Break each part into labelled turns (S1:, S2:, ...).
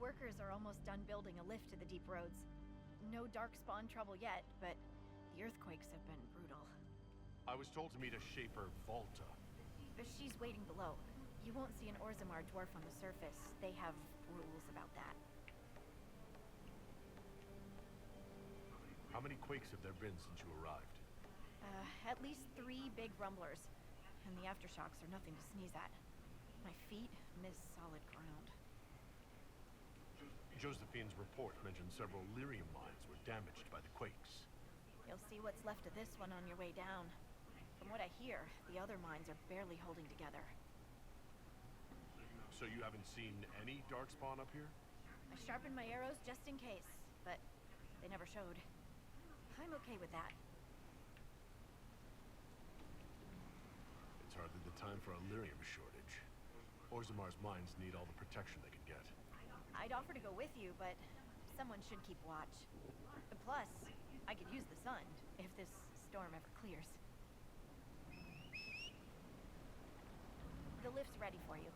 S1: workers are almost done building a lift to the deep roads. No darkspawn trouble yet, but the earthquakes have been brutal.
S2: I was told to meet a shaper, Valta.
S1: She's waiting below. You won't see an Orzammar dwarf on the surface. They have rules about that.
S2: How many quakes have there been since you arrived?
S1: At least 3 big rumblers. And the aftershocks are nothing to sneeze at. My feet miss solid ground.
S2: Josephine's report mentioned several lyrium mines were damaged by the quakes.
S1: You'll see what's left of this one on your way down. From what I hear, the other mines are barely holding together.
S2: So you haven't seen any darkspawn up here?
S1: I sharpened my arrows just in case, but they never showed. I'm okay with that.
S2: It's hardly the time for a lyrium shortage. Orzammar's mines need all the protection they can get.
S1: I'd offer to go with you, but someone should keep watch. Plus, I could use the sun if this storm ever clears. The lift's ready for you.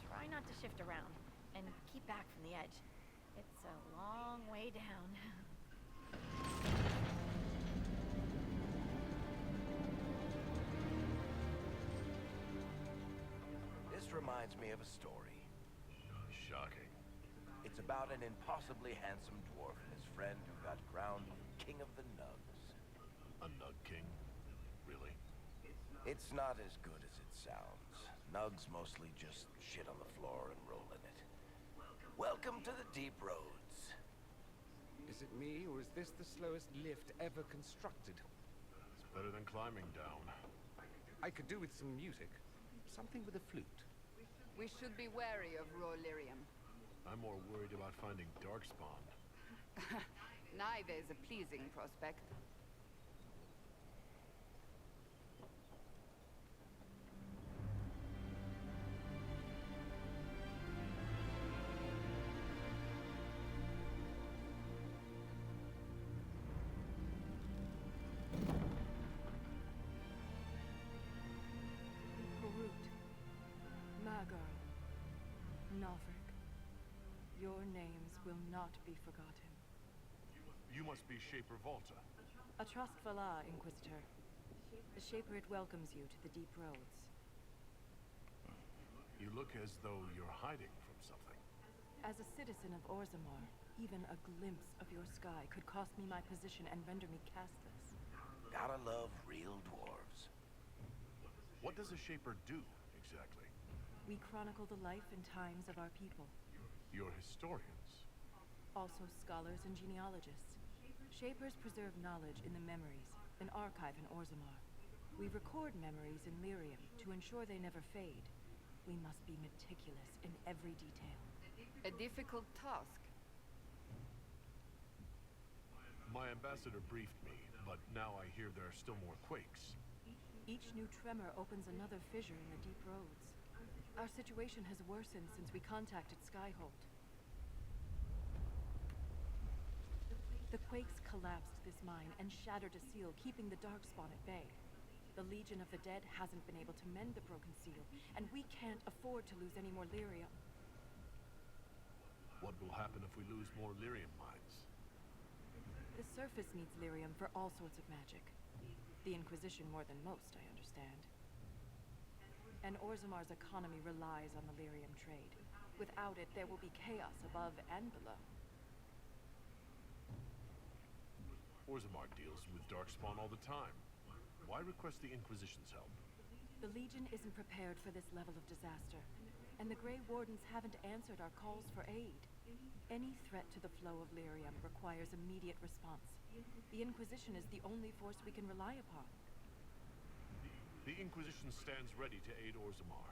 S1: Try not to shift around, and keep back from the edge. It's a long way down.
S3: This reminds me of a story.
S2: Shocking.
S3: It's about an impossibly handsome dwarf and his friend who got crowned King of the Nugs.
S2: A Nug King? Really?
S3: It's not as good as it sounds. Nugs mostly just shit on the floor and roll in it. Welcome to the deep roads.
S4: Is it me, or is this the slowest lift ever constructed?
S2: It's better than climbing down.
S4: I could do with some music. Something with a flute.
S5: We should be wary of raw lyrium.
S2: I'm more worried about finding darkspawn.
S5: Neither is a pleasing prospect.
S6: Your names will not be forgotten.
S2: You must be Shaper Valta.
S6: A trust Vala, Inquisitor. The Shaper it welcomes you to the deep roads.
S2: You look as though you're hiding from something.
S6: As a citizen of Orzammar, even a glimpse of your sky could cost me my position and render me castless.
S3: Gotta love real dwarves.
S2: What does a Shaper do, exactly?
S6: We chronicle the life and times of our people.
S2: You're historians.
S6: Also scholars and genealogists. Shapers preserve knowledge in the memories, an archive in Orzammar. We record memories in lyrium to ensure they never fade. We must be meticulous in every detail.
S5: A difficult task.
S2: My ambassador briefed me, but now I hear there are still more quakes.
S6: Each new tremor opens another fissure in the deep roads. Our situation has worsened since we contacted Skyhold. The quakes collapsed this mine and shattered a seal, keeping the darkspawn at bay. The Legion of the Dead hasn't been able to mend the broken seal, and we can't afford to lose any more lyrium.
S2: What will happen if we lose more lyrium mines?
S6: The surface needs lyrium for all sorts of magic. The Inquisition more than most, I understand. And Orzammar's economy relies on the lyrium trade. Without it, there will be chaos above and below.
S2: Orzammar deals with darkspawn all the time. Why request the Inquisition's help?
S6: The Legion isn't prepared for this level of disaster, and the Grey Wardens haven't answered our calls for aid. Any threat to the flow of lyrium requires immediate response. The Inquisition is the only force we can rely upon.
S2: The Inquisition stands ready to aid Orzammar.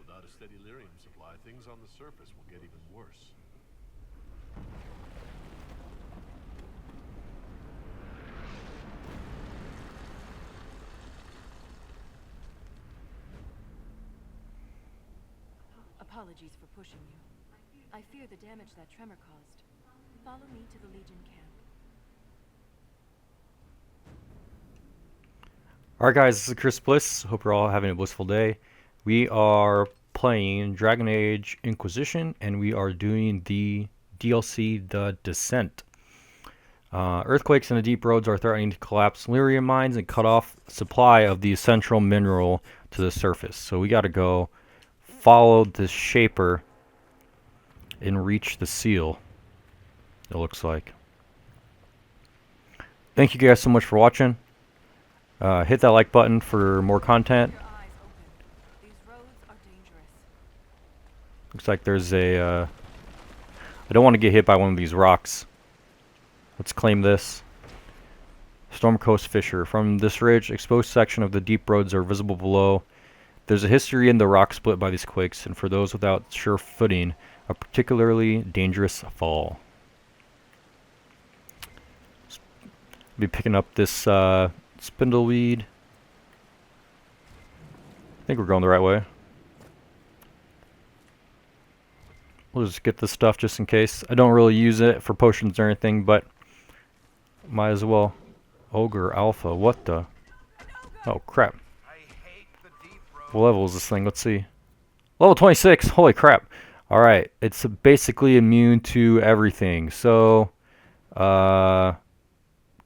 S2: Without a steady lyrium supply, things on the surface will get even worse.
S6: Apologies for pushing you. I fear the damage that tremor caused. Follow me to the Legion camp.
S7: Alright guys, this is Chris Bliss. Hope you're all having a blissful day. We are playing Dragon Age Inquisition, and we are doing the DLC, The Descent. Earthquakes in the deep roads are threatening to collapse lyrium mines and cut off supply of the essential mineral to the surface. So we gotta go follow this shaper and reach the seal, it looks like. Thank you guys so much for watching. Hit that like button for more content.
S6: Your eyes open. These roads are dangerous.
S7: Looks like there's a... I don't want to get hit by one of these rocks. Let's claim this. Storm Coast Fissure. From this ridge, exposed section of the deep roads are visible below. There's a history in the rock split by these quakes, and for those without sure footing, a particularly dangerous fall. Be picking up this spindleweed. I think we're going the right way. We'll just get this stuff just in case. I don't really use it for potions or anything, but might as well. Ogre Alpha, what the? Oh crap. What level is this thing? Let's see. Level 26, holy crap. Alright, it's basically immune to everything. So,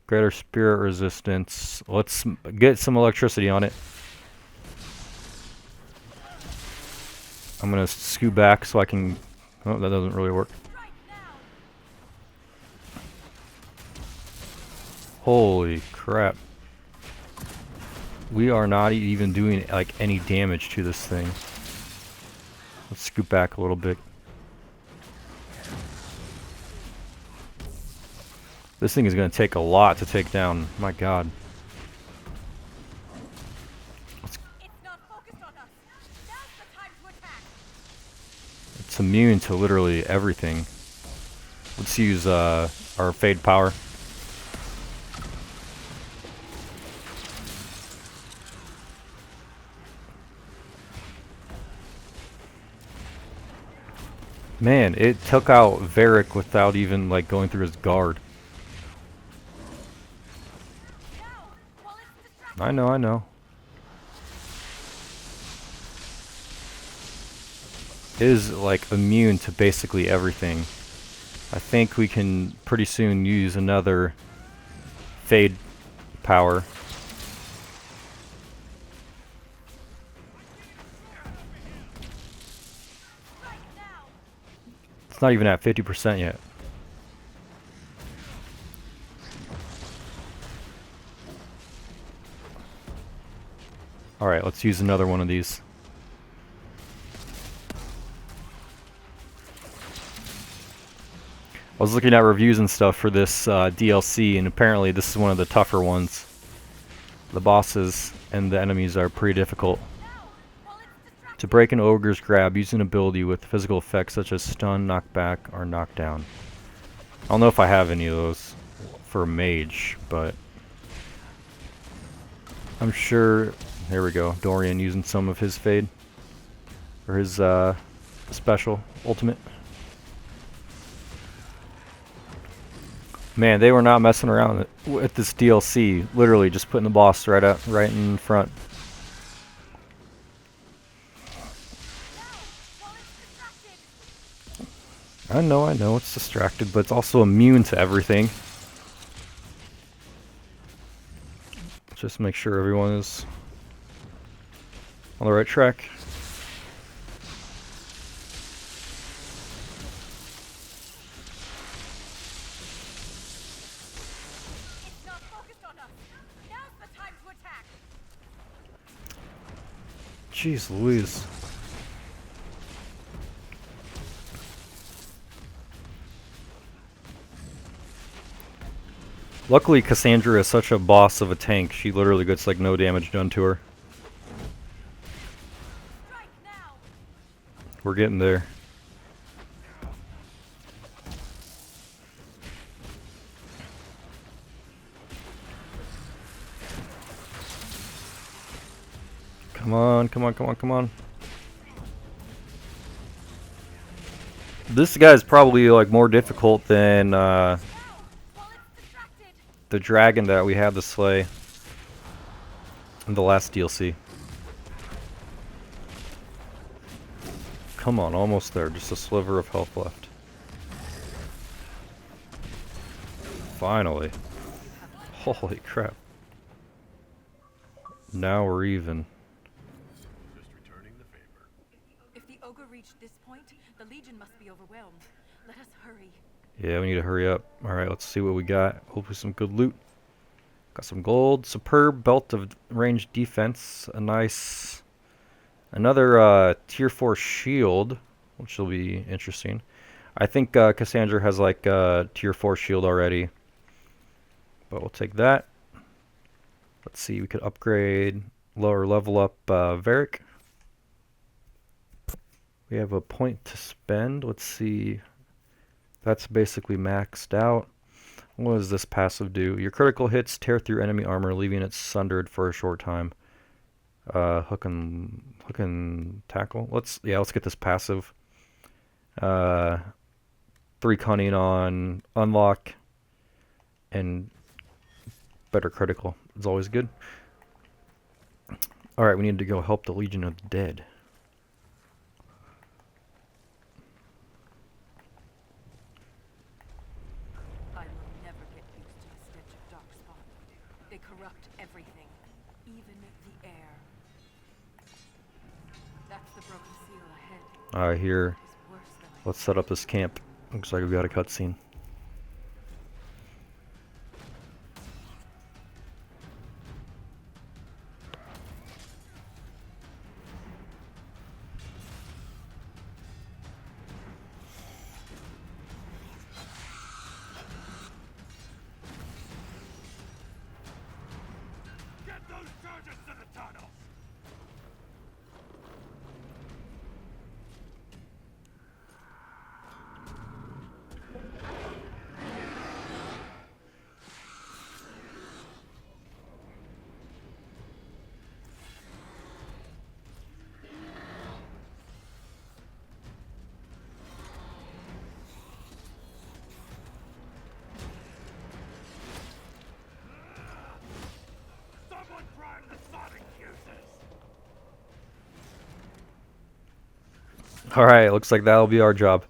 S7: greater spirit resistance. Let's get some electricity on it. I'm gonna scoot back so I can... Oh, that doesn't really work. Holy crap. We are not even doing like any damage to this thing. Let's scoot back a little bit. This thing is going to take a lot to take down. My god. It's immune to literally everything. Let's use our Fade power. Man, it took out Varric without even like going through his guard. I know. It is like immune to basically everything. I think we can pretty soon use another Fade power. It's not even at 50% yet. Alright, let's use another one of these. I was looking at reviews and stuff for this DLC, and apparently this is one of the tougher ones. The bosses and the enemies are pretty difficult. To break an ogre's grab, use an ability with physical effects such as stun, knockback, or knockdown. I don't know if I have any of those for mage, but I'm sure. There we go. Dorian using some of his Fade. Or his special, ultimate. Man, they were not messing around with this DLC. Literally just putting the boss right in front. I know it's distracted, but it's also immune to everything. Just make sure everyone is on the right track.
S1: It's not focused on us. Now's the time to attack.
S7: Jeez Louise. Luckily, Cassandra is such a boss of a tank. She literally gets like no damage done to her. We're getting there. Come on, come on, come on, come on. This guy's probably like more difficult than the dragon that we had to slay in the last DLC. Come on, almost there. Just a sliver of health left. Finally. Holy crap. Now we're even.
S2: Just returning the favor.
S6: If the ogre reached this point, the Legion must be overwhelmed. Let us hurry.
S7: Yeah, we need to hurry up. Alright, let's see what we got. Hopefully some good loot. Got some gold. Superb belt of ranged defense. A nice... Another tier 4 shield, which will be interesting. I think Cassandra has like a tier 4 shield already. But we'll take that. Let's see, we could upgrade, lower level up Varric. We have a point to spend. Let's see. That's basically maxed out. What does this passive do? Your critical hits tear through enemy armor, leaving it sundered for a short time. Hook and tackle. Let's get this passive. 3 cunning on unlock and better critical. It's always good. Alright, we need to go help the Legion of the Dead.
S6: I will never get used to the stench of darkspawn. They corrupt everything, even the air. That's the broken seal ahead.
S7: Alright, here.
S6: It's worse than I
S7: Let's set up this camp. Looks like we got a cutscene.
S2: Get those charges to the tunnels! Someone prime the sonic fuses!
S7: Alright, looks like that'll be our job.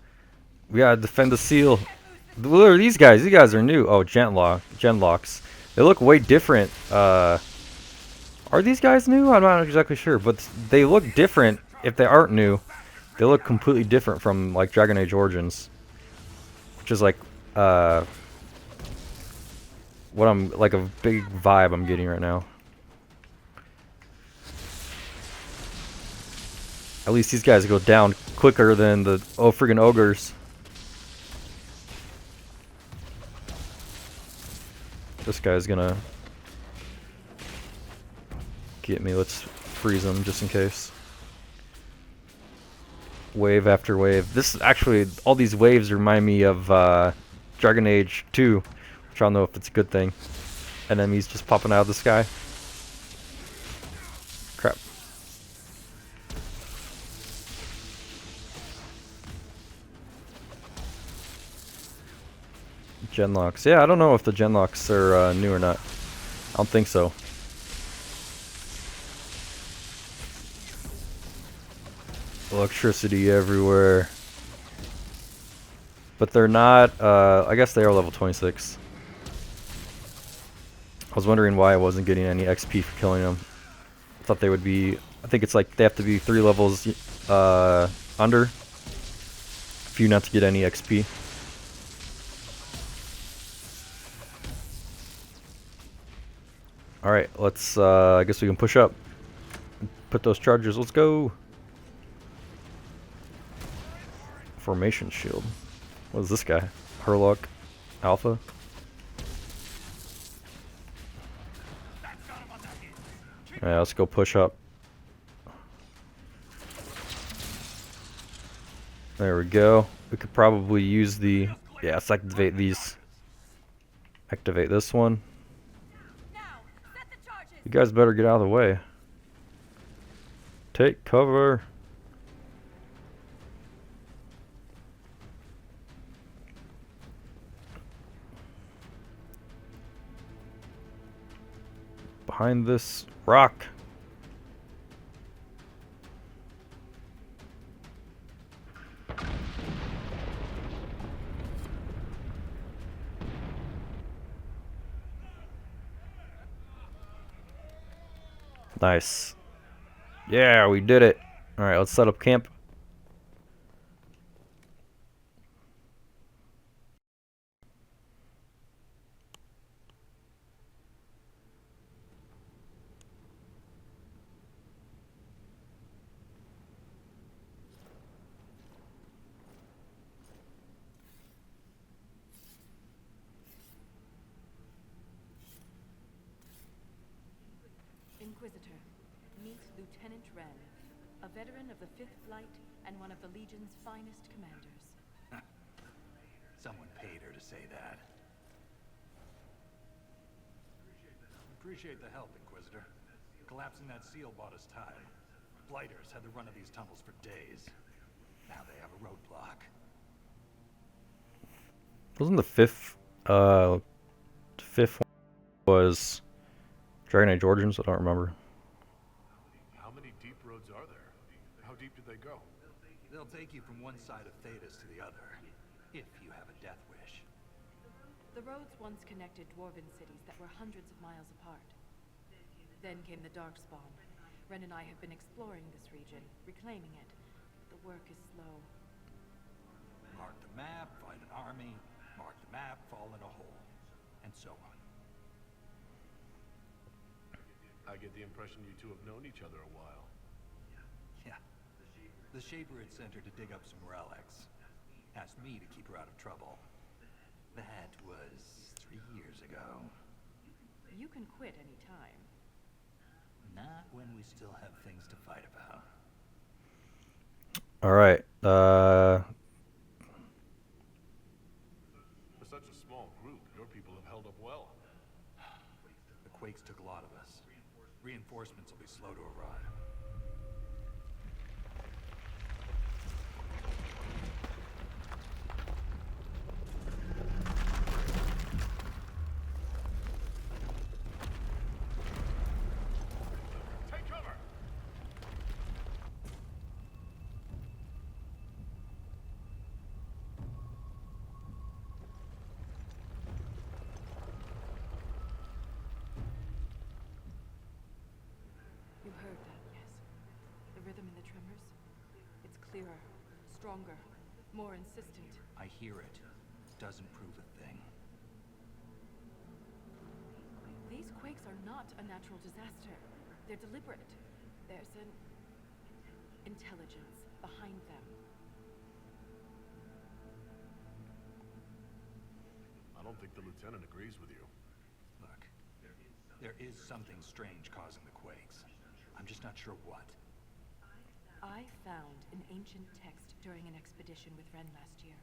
S7: We gotta defend the seal. Look at these guys. These guys are new. Oh, genlocks. They look way different. Are these guys new? I'm not exactly sure, but they look different. If they aren't new, they look completely different from like Dragon Age Origins, which is like what I'm like a big vibe I'm getting right now. At least these guys go down quicker than the friggin' ogres. This guy's gonna get me. Let's freeze him just in case. Wave after wave. This actually, all these waves remind me of Dragon Age 2, which I don't know if it's a good thing. Enemies just popping out of the sky. Crap. Genlocks. Yeah, I don't know if the genlocks are new or not. I don't think so. Electricity everywhere. But they're not, I guess they are level 26. I was wondering why I wasn't getting any XP for killing them. I thought they would be, I think it's like they have to be 3 levels under for you not to get any XP. Alright, let's, I guess we can push up. Put those chargers, let's go! Formation shield. What is this guy? Herlock Alpha? Alright, let's go push up. There we go. We could probably use the... Yeah, let's activate these. Activate this one. You guys better get out of the way. Take cover. behind this rock. Nice. Yeah, we did it. Alright, let's set up camp.
S6: Inquisitor, meet Lieutenant Renn, a veteran of the 5th Flight and one of the Legion's finest commanders.
S8: Someone paid her to say that. Appreciate the help, Inquisitor. Collapsing that seal bought us time. Blighters had the run of these tunnels for days. Now they have a roadblock.
S7: Wasn't the fifth one was Dragon Age Origins? I don't remember.
S2: How many deep roads are there? How deep did they go?
S8: They'll take you from one side of Thedas to the other, if you have a death wish.
S6: The roads once connected dwarven cities that were hundreds of miles apart. Then came the darkspawn. Renn and I have been exploring this region, reclaiming it. The work is slow.
S8: Mark the map, find an army. Mark the map, fall in a hole. And so on.
S2: I get the impression you two have known each other a while.
S8: Yeah. The Shaper had sent her to dig up some relics. Asked me to keep her out of trouble. That was 3 years ago.
S6: You can quit any time.
S8: Not when we still have things to fight about.
S7: Alright,
S2: For such a small group, your people have held up well.
S8: The Quakes took a lot of us. Reinforcements will be slow to arrive.
S2: Take cover!
S6: You heard that, yes? The rhythm in the tremors? It's clearer, stronger, more insistent.
S8: I hear it. Doesn't prove a thing.
S6: These quakes are not a natural disaster. They're deliberate. There's an intelligence behind them.
S2: I don't think the lieutenant agrees with you.
S8: Look, there is something strange causing the quakes. I'm just not sure what.
S6: I found an ancient text during an expedition with Renn last year.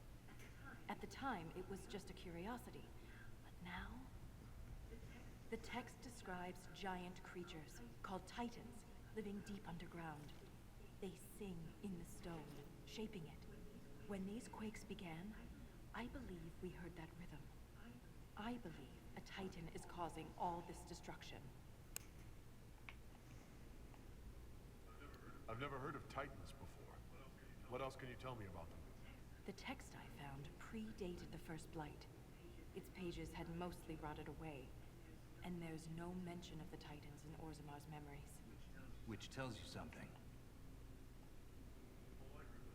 S6: At the time, it was just a curiosity. But now, the text describes giant creatures called titans living deep underground. They sing in the stone, shaping it. When these quakes began, I believe we heard that rhythm. I believe a titan is causing all this destruction.
S2: I've never heard of Titans before. What else can you tell me about them?
S6: The text I found predated the First Blight. Its pages had mostly rotted away, and there's no mention of the Titans in Orzamar's memories.
S8: Which tells you something.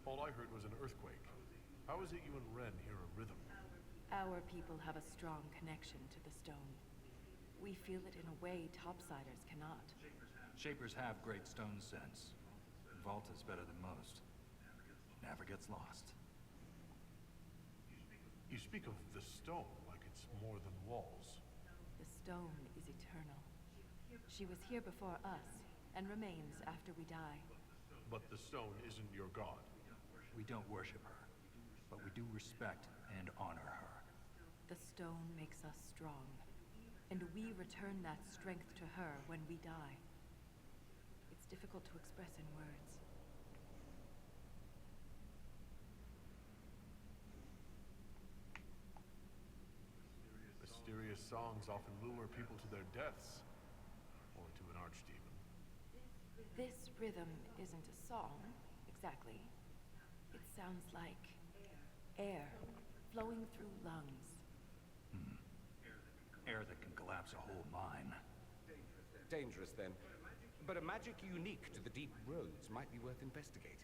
S2: All I heard was an earthquake. How is it you and Renn hear a rhythm?
S6: Our people have a strong connection to the stone. We feel it in a way topsiders cannot.
S8: Shapers have great stone sense. Valta's better than most. Never gets lost.
S2: You speak of the stone like it's more than walls.
S6: The stone is eternal. She was here before us, and remains after we die.
S2: But the stone isn't your god.
S8: We don't worship her, but we do respect and honor her.
S6: The stone makes us strong, and we return that strength to her when we die. It's difficult to express in words.
S2: Mysterious songs often lure people to their deaths. archdemon.
S6: This rhythm isn't a song, exactly. It sounds like air flowing through lungs.
S8: Air that can collapse a whole mine.
S4: Dangerous then. But a magic unique to the deep roads might be worth investigating.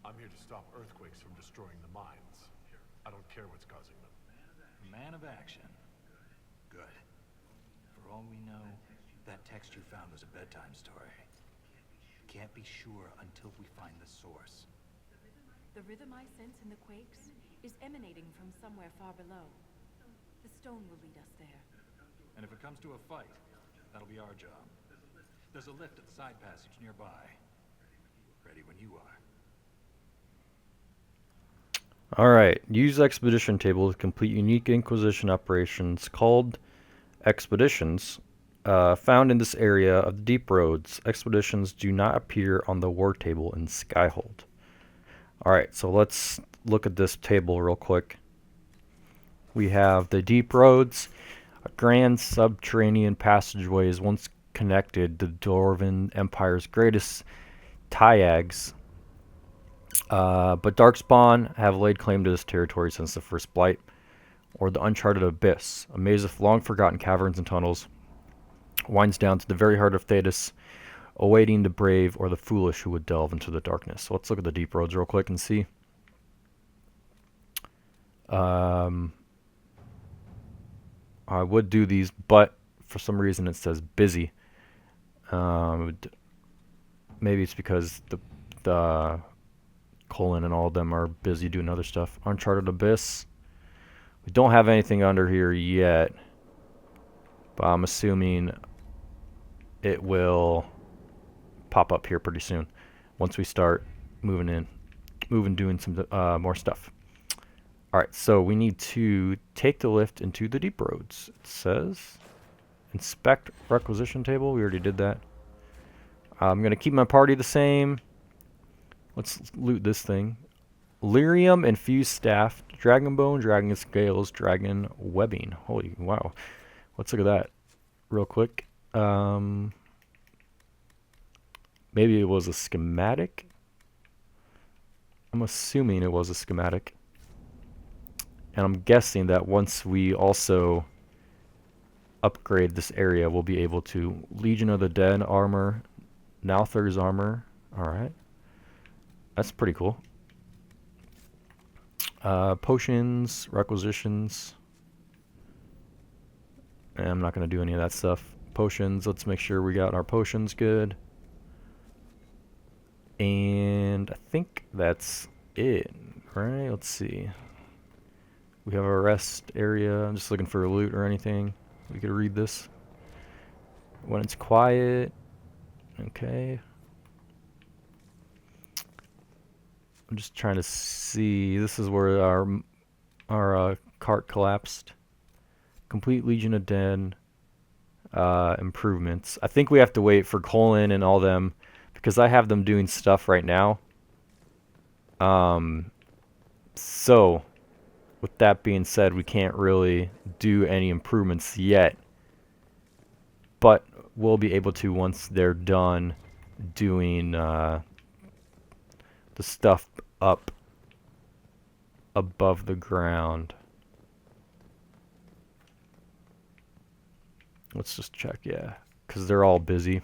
S2: I'm here to stop earthquakes from destroying the mines. I don't care what's causing them.
S8: Man of action. Good. For all we know, that text you found was a bedtime story. Can't be sure until we find the source.
S6: The rhythm I sense in the quakes is emanating from somewhere far below. The stone will lead us there.
S8: And if it comes to a fight, that'll be our job. There's a lift at the side passage nearby. Ready when you are.
S7: Alright, use expedition table to complete unique Inquisition operations called expeditions. Found in this area of the deep roads. Expeditions do not appear on the war table in Skyhold. Alright, so let's look at this table real quick. We have the deep roads. A grand subterranean passageway is once connected to the Dwarven Empire's greatest Tyags. But darkspawn have laid claim to this territory since the First Blight, or the Uncharted Abyss, a maze of long-forgotten caverns and tunnels, winds down to the very heart of Thedas, awaiting the brave or the foolish who would delve into the darkness. So let's look at the deep roads real quick and see. I would do these, but for some reason it says busy. Maybe it's because the colon and all of them are busy doing other stuff. Uncharted Abyss. We don't have anything under here yet, but I'm assuming it will pop up here pretty soon once we start doing some more stuff. Alright, so we need to take the lift into the deep roads. It says inspect requisition table. We already did that. I'm going to keep my party the same. Let's loot this thing. Lyrium infused staff, dragon bone, dragon scales, dragon webbing. Holy wow. Let's look at that real quick. Maybe it was a schematic. I'm assuming it was a schematic. And I'm guessing that once we also upgrade this area, we'll be able to Legion of the Dead armor, Nauther's armor. Alright. That's pretty cool. Potions, requisitions. And I'm not going to do any of that stuff. Potions, let's make sure we got our potions good. And I think that's it, right? Let's see. We have a rest area. I'm just looking for a loot or anything. We could read this. When it's quiet. Okay. I'm just trying to see. This is where our cart collapsed. Complete Legion of Dead improvements. I think we have to wait for Colin and all them because I have them doing stuff right now. So with that being said, we can't really do any improvements yet, but we'll be able to once they're done doing the stuff up above the ground. Let's just check, yeah, because they're all busy.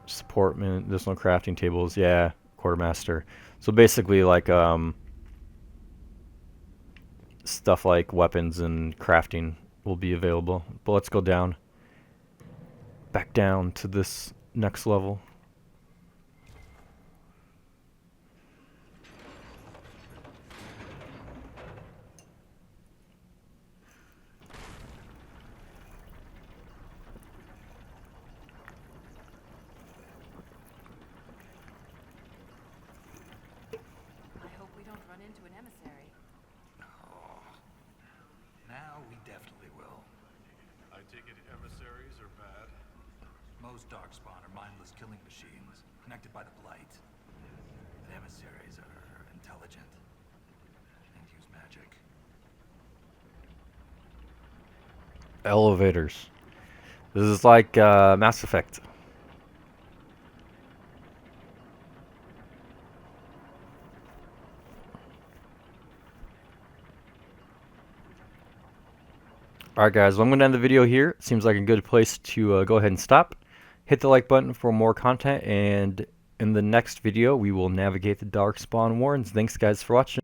S7: Support medicinal crafting tables, yeah, quartermaster. So basically, like stuff like weapons and crafting will be available. But let's go down, back down to this next level.
S8: Now we definitely will.
S2: I take it emissaries are bad?
S8: Most darkspawn are mindless killing machines, connected by the blight. But emissaries are intelligent and use magic.
S7: Elevators. This is like Mass Effect. Alright guys, well, I'm going to end the video here. Seems like a good place to go ahead and stop. Hit the like button for more content, and in the next video we will navigate the Darkspawn Warrens. Thanks guys for watching.